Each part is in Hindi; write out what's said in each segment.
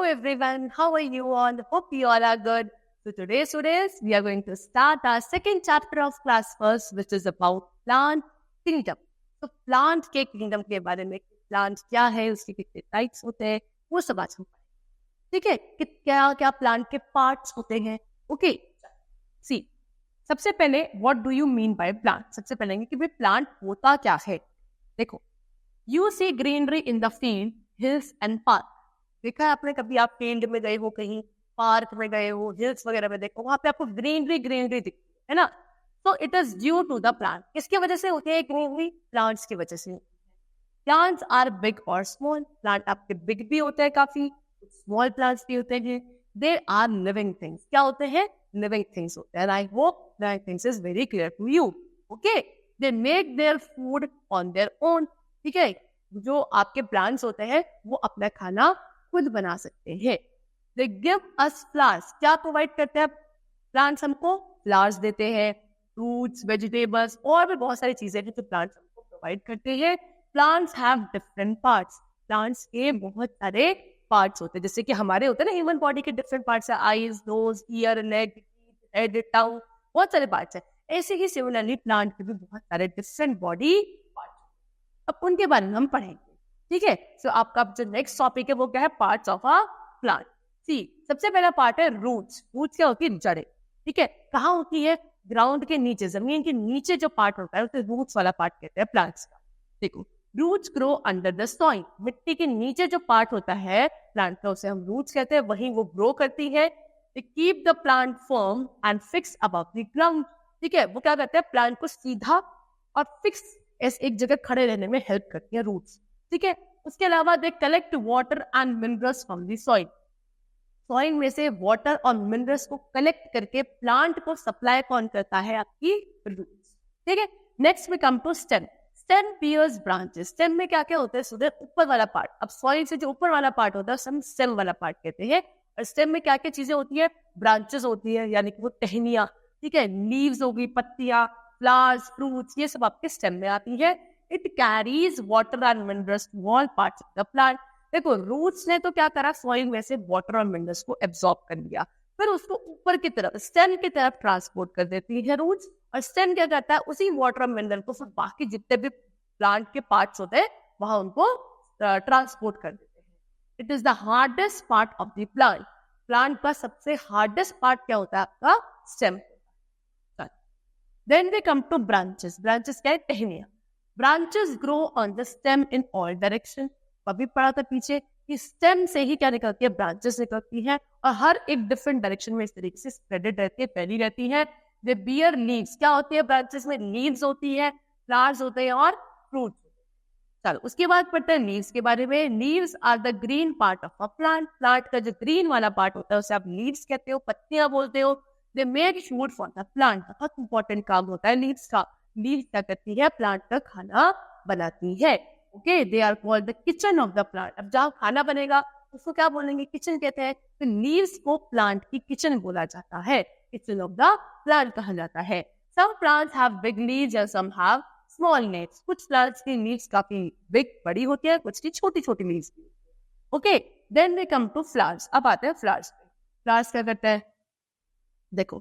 everyone, how are you all? Hope you all are good. So today, students, we are going to start our second chapter of class first, which is about plant kingdom. So plant के kingdom के बारे में, plant क्या है, उसके कितने types होते हैं, वो सब आज हम पढ़ेंगे. ठीक है, क्या क्या plant के parts होते हैं. Okay, see, सबसे पहले what do you mean by plant? सबसे पहले कि भाई plant होता क्या है. देखो, you see greenery in the field, hills and park. देखा है आपने कभी आप फील्ड में गए हो, कहीं पार्क में गए हो, हिल्स वगैरह में देखो, वहां पे आपको ग्रीनरी दिखती है ना. So it is due to the plant. किसकी वजह से होती है ग्रीनरी? प्लांट्स की वजह से. प्लांट्स आर बिग और स्मॉल. प्लांट आपके बिग भी होते हैं काफी, स्मॉल प्लांट्स भी होते हैं. They are living things. क्या होते हैं? लिविंग थिंग्स होते हैं. I hope that things is very clear to you. Okay, they make their food on their own. ठीक है, जो आपके प्लांट्स होते हैं वो अपना खाना खुद बना सकते हैं. They give us flowers. क्या प्रोवाइड करते हैं प्लांट्स? हमको फ्लावर्स देते हैं, फ्रूट्स, वेजिटेबल्स और भी बहुत सारी चीजें हैं जो प्लांट्स हमको प्रोवाइड करते हैं. Plants have different parts. Plants के बहुत सारे पार्ट्स होते हैं, जैसे कि हमारे होते हैं ना ह्यूमन बॉडी के डिफरेंट पार्ट्स है. Eyes, nose, ear, leg, head, tongue, बहुत सारे पार्ट्स हैं. ऐसे ही सिमिलरली प्लांट के भी बहुत सारे डिफरेंट बॉडी पार्ट्स. अब उनके बारे में हम पढ़ेंगे. ठीक है, सो आपका जो नेक्स्ट टॉपिक है वो क्या है? Parts of a plant. See, सबसे पहला पार्ट है रूट्स. रूट्स क्या होती है? जड़ें. ठीक है, कहाँ होती है? ग्राउंड के नीचे, जमीन के नीचे जो पार्ट होता है उसे रूट्स वाला पार्ट कहते हैं प्लांट्स का. देखो, roots grow under the soil. मिट्टी के नीचे जो पार्ट होता है प्लांट का उसे हम रूट्स कहते हैं, वहीं वो ग्रो करती है. They keep the plant firm and fix above the ground. ठीक है, वो क्या करते हैं? प्लांट को सीधा और फिक्स एक जगह खड़े रहने में हेल्प करती है रूट्स. ठीक है, उसके अलावा they collect water and minerals from the soil. Soil में से वाटर और मिनरल्स को कलेक्ट करके प्लांट को सप्लाई कौन करता है? आपकी रूट्स. ठीक है, नेक्स्ट में come to stem. Stem bears branches. Stem में क्या क्या होता है? सुधर ऊपर वाला पार्ट. अब सॉइल से जो ऊपर वाला पार्ट होता है हम स्टेम वाला पार्ट कहते हैं. और स्टेम में क्या क्या चीजें होती है? ब्रांचेस होती है, यानी कि वो टहनियां. ठीक है, लीव्स होगी, पत्तियां, फ्लावर्स, फ्रूट्स, ये सब आपके स्टेम में आती है. It carries water and minerals to all parts of the plant. देखो, रूट्स ने तो क्या करा? सॉइल में से वाटर और मिनरल्स को एब्सॉर्ब कर लिया, फिर उसको ऊपर की तरफ स्टेम की तरफ ट्रांसपोर्ट कर देती है रूट्स. और स्टेम क्या करता है? उसी वाटर और मिनरल को फिर बाकी जितने भी प्लांट के पार्ट्स होते हैं वहां उनको ट्रांसपोर्ट कर देते हैं. It is the hardest part of the plant. Plant का सबसे हार्डेस्ट पार्ट क्या होता है? आपका stem. Then we come to branches. Branches क्या है? टहनियां. Branches grow on the stem in all direction. अभी पढ़ा था पीछे कि स्टेम से ही क्या निकलती है? ब्रांचेस निकलती हैं और हर एक डिफरेंट डायरेक्शन में इस तरीके से स्प्रेडेड रहती है, फैली रहती है. दे बियर लीव्स. क्या होती है ब्रांचेस में? लीव्स होती है, फ्लावर्स होते हैं और फ्रूट्स. चलो उसके बाद पढ़ते हैं लीव्स के बारे में. Leaves are the green part of a plant. Plant का जो ग्रीन वाला पार्ट होता है उसे आप लीव्स कहते हो, पत्तियां बोलते हो. They make food for the plant. बहुत इंपॉर्टेंट काम होता है लीव्स का. लीव्स क्या करती है? प्लांट का खाना बनाती है. Okay, they are called the kitchen of the plant. अब जहाँ खाना बनेगा उसको क्या बोलेंगे? किचन कहते हैं. तो लीव्स को प्लांट की किचन बोला जाता है, किचन ऑफ द प्लांट कहा जाता है. Some plants have big leaves and some have small leaves. कुछ प्लांट्स की लीव्स काफी बिग, बड़ी होती है, कुछ की छोटी छोटी leaves. Okay, then we come to flowers. अब आते हैं फ्लावर्स पे. फ्लावर्स क्या करते हैं? देखो,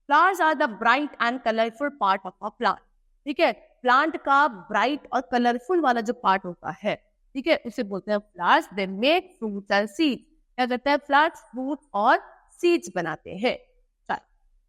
flowers are the bright and colourful part of a plant. ठीक है, प्लांट का ब्राइट और कलरफुल वाला जो पार्ट होता है, ठीक है, उसे बोलते हैं flowers. They make fruits and seeds. क्या करते हैं? फ्लावर्स फ्रूट्स और सीड्स बनाते हैं.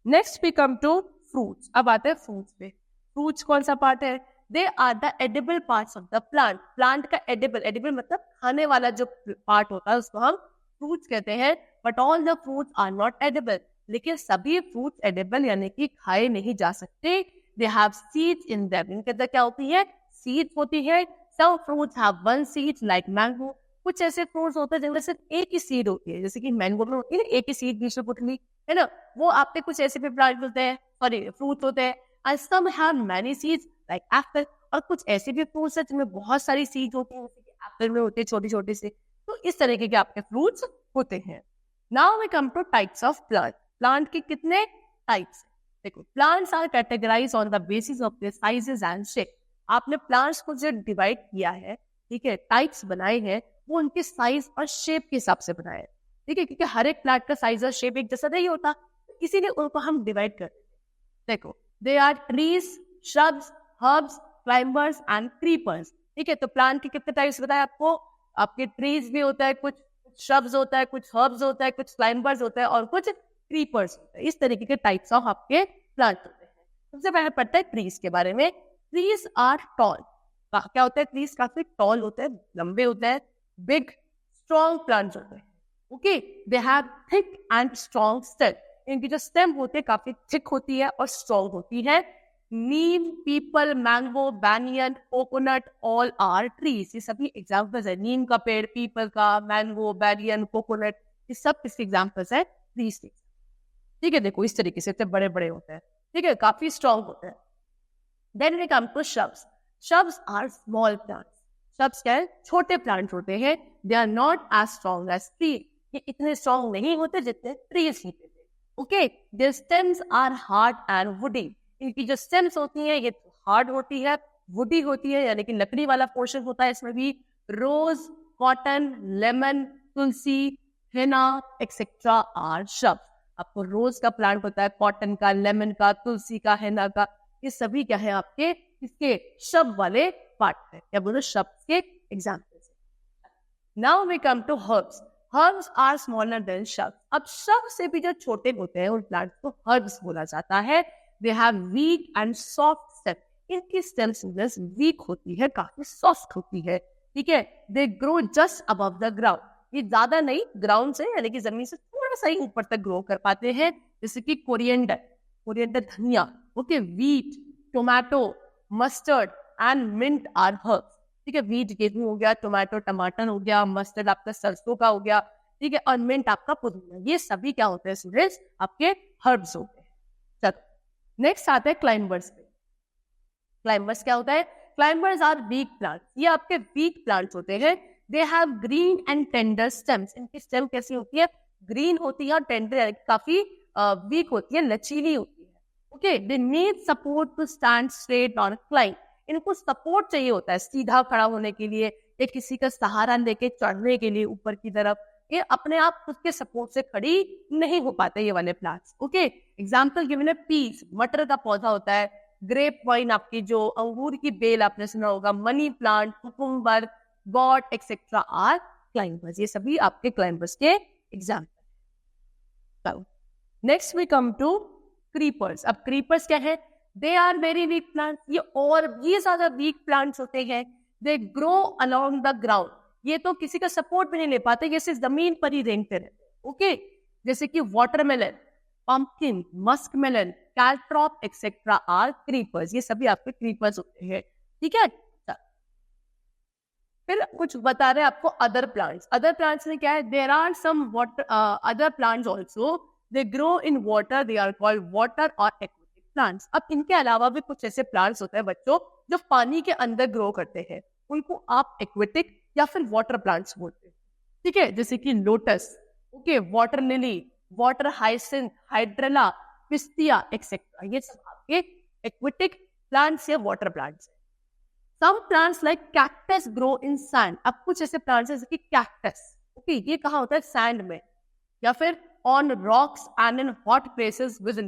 Next we come to fruits. अब आते हैं फ्रूट्स पे. फ्रूट्स कौन सा पार्ट है? They are the edible parts of the plant. Plant का एडिबल मतलब खाने वाला जो पार्ट होता है उसको हम फ्रूट्स कहते हैं. But all the fruits are not edible. लेकिन सभी फ्रूट्स एडिबल यानी कि खाए नहीं जा सकते. They have seeds in them. इनके अंदर क्या होती है? Seeds होती है. Some fruits have one seed like mango. कुछ ऐसे फ्रूट्स होते हैं जिनमें सिर्फ एक ही सीड होती है, जैसे कि मैंगो में होती है ना एक ही सीड बीच में पुतली, है ना. वो आपके कुछ ऐसे भी प्लांट होते हैं, सॉरी फ्रूट्स होते हैं. And some have many seeds like apple. और कुछ ऐसे भी फ्रूट्स हैं जिनमें बहुत सारी सीड होती है, जैसे कि एप्पल में होती है छोटी छोटी सी. तो इस तरीके के आपके फ्रूट्स होते हैं. Now we come to types of plant. Plant के कितने टाइप्स हैं? देखो, plants are categorised on the basis of their sizes and shape. आपने प्लांट्स को जो डिवाइड किया है, ठीक है, टाइप्स बनाए हैं, वो उनके साइज और शेप के हिसाब से बनाए हैं. ठीक है, क्योंकि हर एक प्लांट का साइज और शेप एक जैसा नहीं होता, इसीलिए उनको हम डिवाइड कर देते। देखो, they are trees, shrubs, herbs, climbers and creepers. ठीक है, तो प्लांट के कितने टाइप्स बताए आपको? आपके ट्रीज भी होता है, कुछ श्रब्स होता है, कुछ हर्ब्स होता है, कुछ क्लाइंबर्स होता है और कुछ क्रीपर्स होता है। इस तरीके के टाइप्स ऑफ आपके प्लांट होते हैं। सबसे पहले पढ़ते हैं ट्रीज के बारे में। Trees are tall. क्या होता है? ट्रीज काफी टॉल होते हैं, लंबे होते हैं, बिग स्ट्रॉन्ग प्लांट्स होते हैं। Okay, they have thick and strong stem. इनकी जो स्टेम होती है काफी थिक होती है और स्ट्रॉन्ग होती है। Neem, peepal, mango, banyan, coconut, all are trees. ये सभी एग्जाम्पल्स है। नीम का पेड़, पीपल का, मैंगो, बैनियन, कोकोनट, ये सब किसके एग्जाम्पल्स है? ट्रीज के। ठीक है, देखो इस तरीके से इतने बड़े बड़े होते हैं। ठीक है, काफी स्ट्रॉन्ग होते हैं। Then we come to shrubs. Shrubs are small plants. Shrubs क्या है? छोटे प्लांट्स होते हैं। They are not as strong as tree. ये इतने स्ट्रॉन्ग नहीं होते जितने ट्रीज होते थे। Okay, their stems are hard and woody. इनकी जो स्टेम्स होती हैं ये हार्ड होती है, वुडी होती है, यानी कि लकड़ी वाला पोर्शन होता है इसमें भी। Rose, cotton, lemon, tulsi, henna etcetera are shrubs. आपको रोज का प्लांट होता है, कॉटन का, लेमन का, तुलसी का, हेना का, ये सभी क्या है? आपके इसके शब्द वाले पार्ट है, या बोलो शब्द के examples. Now we come to herbs. Herbs are smaller than shrubs. अब शब्द से भी जो छोटे होते हैं उन प्लांट्स को हर्ब्स बोला जाता है। They have week and soft stem. इनकी स्टेम्स वीक होती है, काफी सॉफ्ट होती है। ठीक है, they grow just above the ground. ये ज्यादा नहीं, ग्राउंड से यानी कि जमीन से थोड़ा सा ही ऊपर तक ग्रो कर पाते हैं। जैसे कि कोरिएंडर, कोरिएंडर धनिया। Okay, wheat, tomato, mustard and mint are herbs. ठीक है, वीट गेहूं हो गया, टोमेटो टमाटर हो गया, मस्टर्ड आपका सरसों का हो गया, ठीक है, और मिंट आपका पुदीना। ये सभी क्या होते हैं स्टूडेंट्स? आपके हर्ब्स होते हैं। चलो नेक्स्ट आते हैं क्लाइंबर्स पे। क्लाइंबर्स क्या होता है? Climbers are weak plants. ये आपके वीक प्लांट्स होते हैं। They have green and tender stems. इनकी स्टेम कैसी होती है? ग्रीन होती है और टेंडर, काफी वीक होती है, लचीली होती है। Okay, they need support to stand straight on climb. इनको सपोर्ट चाहिए होता है सीधा खड़ा होने के लिए, या किसी का सहारा लेके चढ़ने के लिए ऊपर की तरफ। ये अपने आप खुद के सपोर्ट से खड़ी नहीं हो पाते ये वाले प्लांट्स। ओके, एग्जाम्पल गिवन है पीस, मटर का पौधा होता है। ग्रेप वाइन, आपकी जो अंगूर की बेल आपने सुना होगा। Money plant, cucumber, gourd etcetera are climbers. ये सभी आपके क्लाइंबर्स के example. Next we come to creepers. अब क्रीपर्स क्या है? They are very weak plant. ये ज्यादा वीक प्लांट्स होते हैं। They grow along the ground. ये तो किसी का सपोर्ट भी नहीं ले पाते, ये सिर्फ जमीन पर ही रेंगते रहते। ओके, जैसे कि watermelon, pumpkin, musk melon, caltrop etcetera are creepers. ये सभी आपके क्रीपर्स होते हैं। ठीक है, फिर कुछ बता रहे हैं आपको अदर प्लांट्स। अदर प्लांट्स में क्या है? There are some water other plants also. They grow in water. They are called water और एक्वेटिक प्लांट्स। अब इनके अलावा भी कुछ ऐसे प्लांट्स होते हैं बच्चों जो पानी के अंदर ग्रो करते हैं, उनको आप एक्वेटिक या फिर वाटर प्लांट्स बोलते हैं। ठीक है, जैसे कि lotus, okay, water lily, water hyacinth, hydrilla, pistia etcetera. ये सब आपके एक्वेटिक प्लांट्स या वाटर प्लांट्स है। Some plants like cactus grow in sand. अब कुछ ऐसे प्लांट्स हैं जैसे कि कैक्टस, ओके, ये कहाँ होता है? सैंड में, या फिर on rocks and in hot places with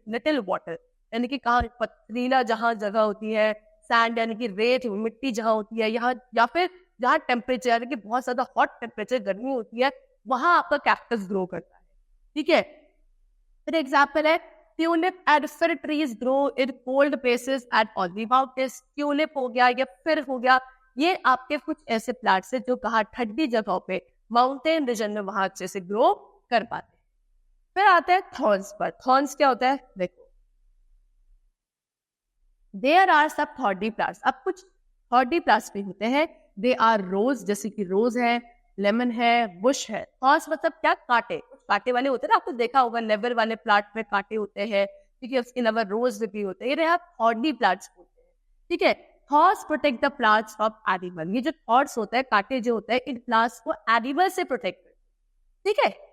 little water. यानी कि कहाँ? पथरीला जहाँ जगह होती है, सैंड यानी कि रेत, मिट्टी जहाँ होती है यहाँ, या फिर जहाँ टेम्परेचर यानी कि बहुत ज्यादा हॉट टेम्परेचर, गर्मी होती है, वहां आपका कैक्टस ग्रो करता है। ठीक है, फिर एग्जाम्पल है ट्यूलिप एंड फिर trees grow in cold places and on the mountains. Tulip हो गया या फिर हो गया, ये आपके कुछ ऐसे प्लांट्स हैं जो कहा ठंडी जगहों पे, माउंटेन रीजन में वहां अच्छे से ग्रो कर पाते हैं। फिर आते हैं थॉर्न्स पर। थॉर्न्स क्या होता है? देखो, देयर आर सब थॉर्डी प्लांट्स। अब कुछ थॉर्डी प्लांट्स भी होते हैं। दे आर रोज, जैसे कि रोज है, लेमन है, बुश है। थॉर्न्स मतलब क्या? कांटे, कुछ कांटे वाले होते हैं ना, आपको देखा होगा लेवर वाले प्लांट में कांटे होते हैं। ठीक है, उसके अलावा रोज भी होते हैं। ये आप थॉर्डी प्लांट्स बोलते हैं। ठीक है, thorns protect the plants from animal. ये जो थॉर्न्स होता है, कांटे जो होते हैं, इन प्लांट्स को एनिमल से प्रोटेक्ट करते हैं। ठीक है,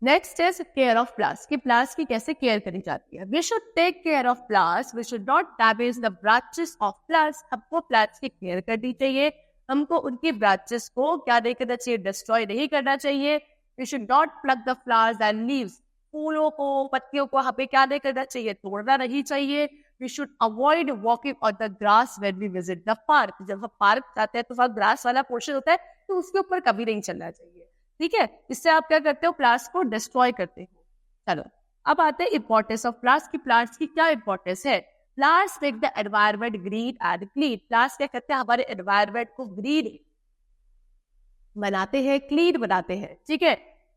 next is care of plants. कि प्लांट्स की कैसे केयर करी जाती है। We should take care of plants, we should not damage the branches of plants. हमको प्लांट्स की केयर करनी चाहिए, हमको उनकी ब्रांचेस को क्या नहीं करना चाहिए, डिस्ट्रॉय नहीं करना चाहिए। We should not pluck the flowers and leaves, फूलों को पत्तियों को हमें क्या नहीं करना चाहिए, तोड़ना नहीं चाहिए। We should avoid walking on the grass when we visit the park, जब हम पार्क जाते हैं तो वहाँ ग्रास वाला पोर्शन होता है, तो उसके ऊपर कभी नहीं चलना चाहिए, ठीक है। इससे आप क्या करते हो, प्लांट्स को डिस्ट्रॉय करते हो। चलो अब आते हैं इंपॉर्टेंस ऑफ प्लांट्स की, प्लांट्स की क्या इंपॉर्टेंस है। Plants make the environment green and clean, plants क्या करते हैं, हमारे एनवायरनमेंट को ग्रीन बनाते हैं, क्लीन बनाते हैं, ठीक है।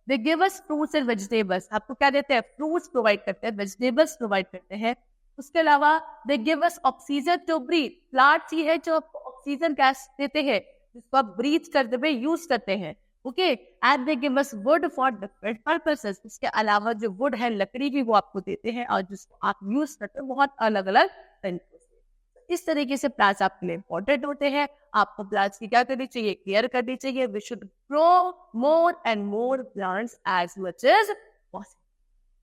दे give us fruits and vegetables, आपको क्या देते हैं, फ्रूट्स प्रोवाइड करते हैं, वेजिटेबल्स प्रोवाइड करते हैं। उसके अलावा they give us oxygen to breathe, plants ही है जो ऑक्सीजन गैस देते हैं जिसको आप ब्रीथ करते हुए यूज करते हैं, okay. And they give us would for different purposes, इसके अलावा जो वुड है, लकड़ी भी वो आपको देते हैं और जिसको आप यूज करते हैं बहुत अलग अलग तरीकों से। इस तरीके से प्लांट्स आपके लिए इंपॉर्टेंट होते हैं। आपको प्लांट्स की क्या करनी चाहिए, केयर करनी चाहिए। We should grow more and more plants as much as possible,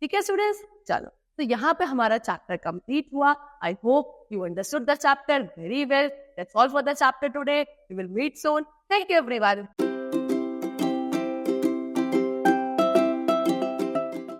ठीक है स्टूडेंट्स। चलो तो यहाँ पे हमारा चैप्टर कंप्लीट हुआ। I hope you understood the chapter very well. That's all for the chapter today. We will meet soon. Thank you everyone.